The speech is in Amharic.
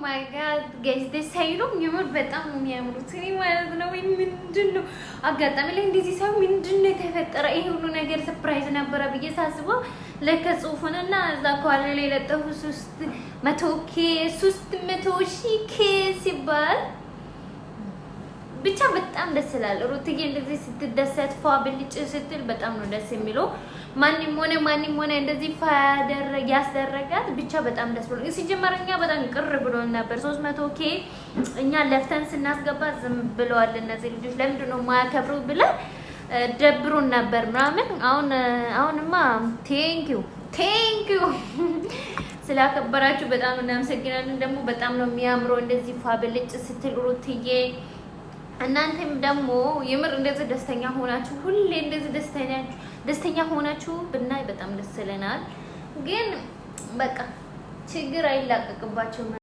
ማይ ጋድ ጋይስ ደስ አይሉም? የምር በጣም ነው የሚያምሩት። እኔ ማለት ነው ምንድነው አጋጣሚ ላይ እንደዚህ ሰው ምንድነው የተፈጠረ ይሄ ሁሉ ነገር ሰርፕራይዝ ነበረ ብዬ ሳስበው ለከ ጽሁፉንና እዛ ኳለ ላይ ለጠፉ 300K ሲባል ብቻ በጣም ደስ ይላል። ሩትዬ እንደዚህ ስትደሰት ፏ ብልጭ ስትል በጣም ነው ደስ የሚለው። ማንንም ሆነ እንደዚህ ያስደረጋት ብቻ በጣም ደስ ብሎ ሲጀመረኛ በጣም ቅር ብሎን ነበር። 300K እኛ ለፍተን ስናስገባ ዝም ብለዋል እነዚህ ልጆች ለምንድን ነው ማያከብሩ ብለን ደብሮን ነበር ምናምን። አሁንማ ቴንኪዩ ስላከበራችሁ በጣም እናመሰግናለን። ደግሞ በጣም ነው የሚያምረው እንደዚህ ፏ ብልጭ ስትል ሩትዬ። እናንተም ደግሞ የምር እንደዚህ ደስተኛ ሆናችሁ ሁሌ እንደዚህ ደስተኛ ሆናችሁ ብናይ በጣም ደስ ይለናል። ግን በቃ ችግር አይላቀቅባችሁም።